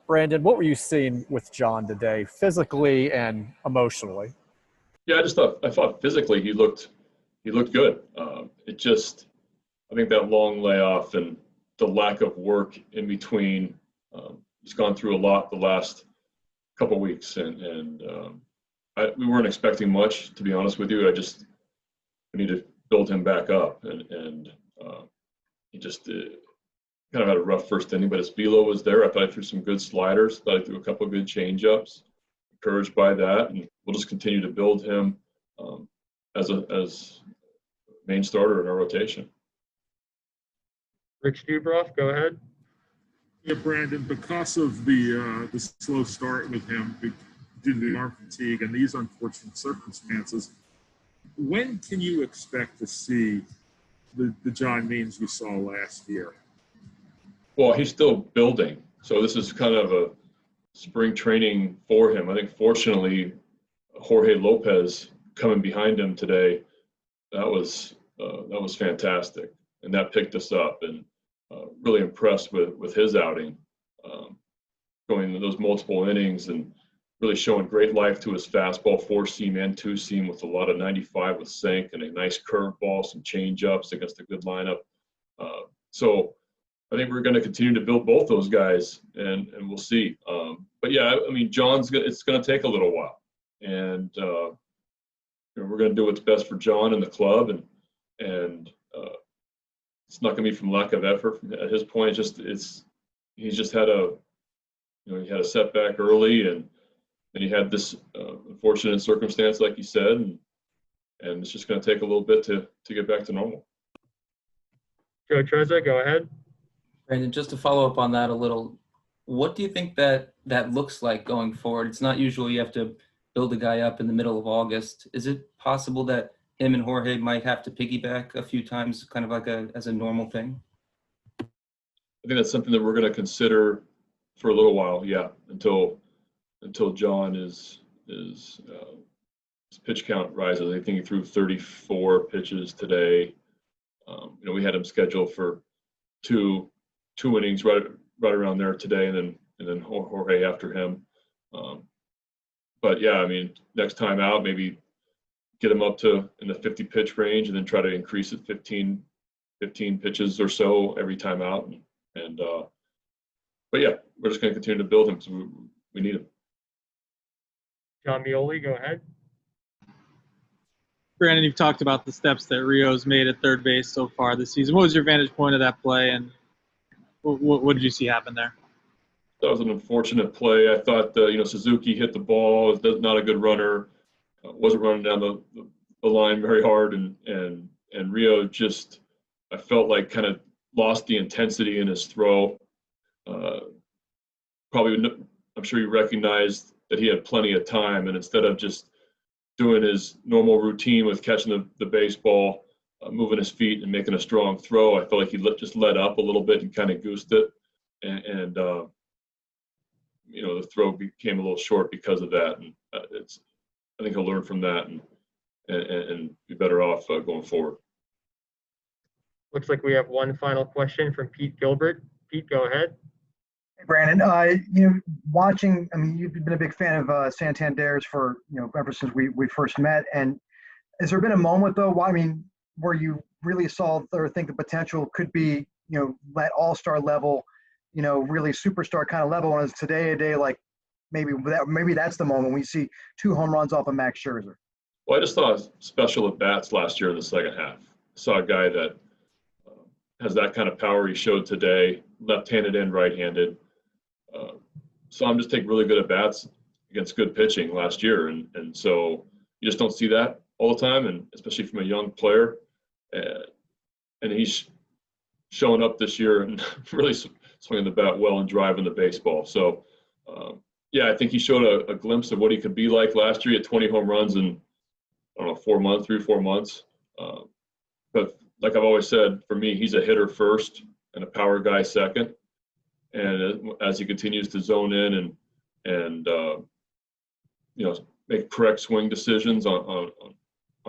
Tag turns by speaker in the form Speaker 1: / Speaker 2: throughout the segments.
Speaker 1: Brandon, what were you seeing with John today, physically and emotionally?
Speaker 2: Yeah, I thought physically he looked good. I think that long layoff and the lack of work in between. He's gone through a lot the last couple weeks, and we weren't expecting much, to be honest with you. We need to build him back up, and he just kind of had a rough first inning. But his velo was there. I thought I threw some good sliders. Thought I threw a couple of good changeups. Encouraged by that, and we'll just continue to build him um, as main starter in our rotation.
Speaker 3: Rich Dubroff, go ahead.
Speaker 4: Yeah, Brandon, because of the slow start with him due to the arm fatigue and these unfortunate circumstances, when can you expect to see the John Means you saw last year?
Speaker 2: Well, he's still building, so this is kind of a spring training for him. I think fortunately, Jorge Lopez coming behind him today, that was fantastic, and that picked us up, and really impressed with his outing, going those multiple innings and really showing great life to his fastball, four seam and two seam with a lot of 95 with sink and a nice curveball, some change ups against a good lineup. So I think we're going to continue to build both those guys, and we'll see. But yeah, I mean, it's going to take a little while, and we're going to do what's best for John and the club, and it's not going to be from lack of effort at his point. He's just had he had a setback early, and then he had this unfortunate circumstance, like you said, and it's just going to take a little bit to get back to normal.
Speaker 3: Joe Trezza, go ahead.
Speaker 5: Brandon, just to follow up on that a little, what do you think that looks like going forward? It's not usual you have to build a guy up in the middle of August. Is it possible that him and Jorge might have to piggyback a few times, kind of like as a normal thing?
Speaker 2: I think that's something that we're going to consider for a little while, yeah, until John his pitch count rises. I think he threw 34 pitches today. We had him scheduled for two innings right around there today, and then Jorge after him. But yeah, I mean, next time out, maybe get him up to in the 50 pitch range, and then try to increase it 15 pitches or so every time out. But yeah, we're just going to continue to build him because we need him.
Speaker 3: John Mioli, go ahead.
Speaker 6: Brandon, you've talked about the steps that Rio's made at third base so far this season. What was your vantage point of that play, and what did you see happen there?
Speaker 2: That was an unfortunate play. I thought Suzuki hit the ball. Was not a good runner. Wasn't running down the line very hard, and Rio just, I felt like, kind of lost the intensity in his throw. I'm sure he recognized that he had plenty of time, and instead of just doing his normal routine with catching the baseball, moving his feet and making a strong throw, I felt like he just let up a little bit and kind of goosed it, and the throw became a little short because of that. And I think he'll learn from that and be better off going forward.
Speaker 3: Looks like we have one final question from Pete Gilbert. Pete, go ahead.
Speaker 7: Hey, Brandon, watching, I mean, you've been a big fan of Santander's for, ever since we first met. And has there been a moment, though, where you really saw or think the potential could be, that all-star level, really superstar kind of level? And is today a day like maybe that's the moment we see 2 home runs off of Max Scherzer?
Speaker 2: Well, I just saw special at-bats last year in the second half. I saw a guy that has that kind of power he showed today, left-handed and right-handed. So I'm just taking really good at-bats against good pitching last year. And so you just don't see that all the time, and especially from a young player. And he's showing up this year and really swinging the bat well and driving the baseball. So, yeah, I think he showed a glimpse of what he could be like last year at 20 home runs in, 3 or 4 months. But like I've always said, for me, he's a hitter first and a power guy second. And as he continues to zone in and make correct swing decisions on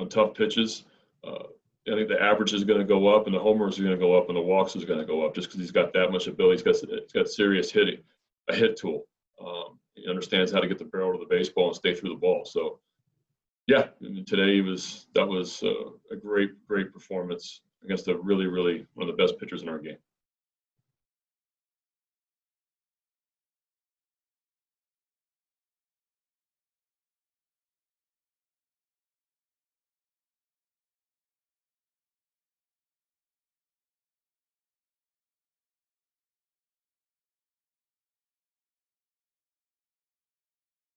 Speaker 2: tough pitches, I think the average is going to go up, and the homers are going to go up, and the walks is going to go up just because he's got that much ability. He's got serious hitting, a hit tool. He understands how to get the barrel to the baseball and stay through the ball. So, yeah, today that was a great performance against a really one of the best pitchers in our game.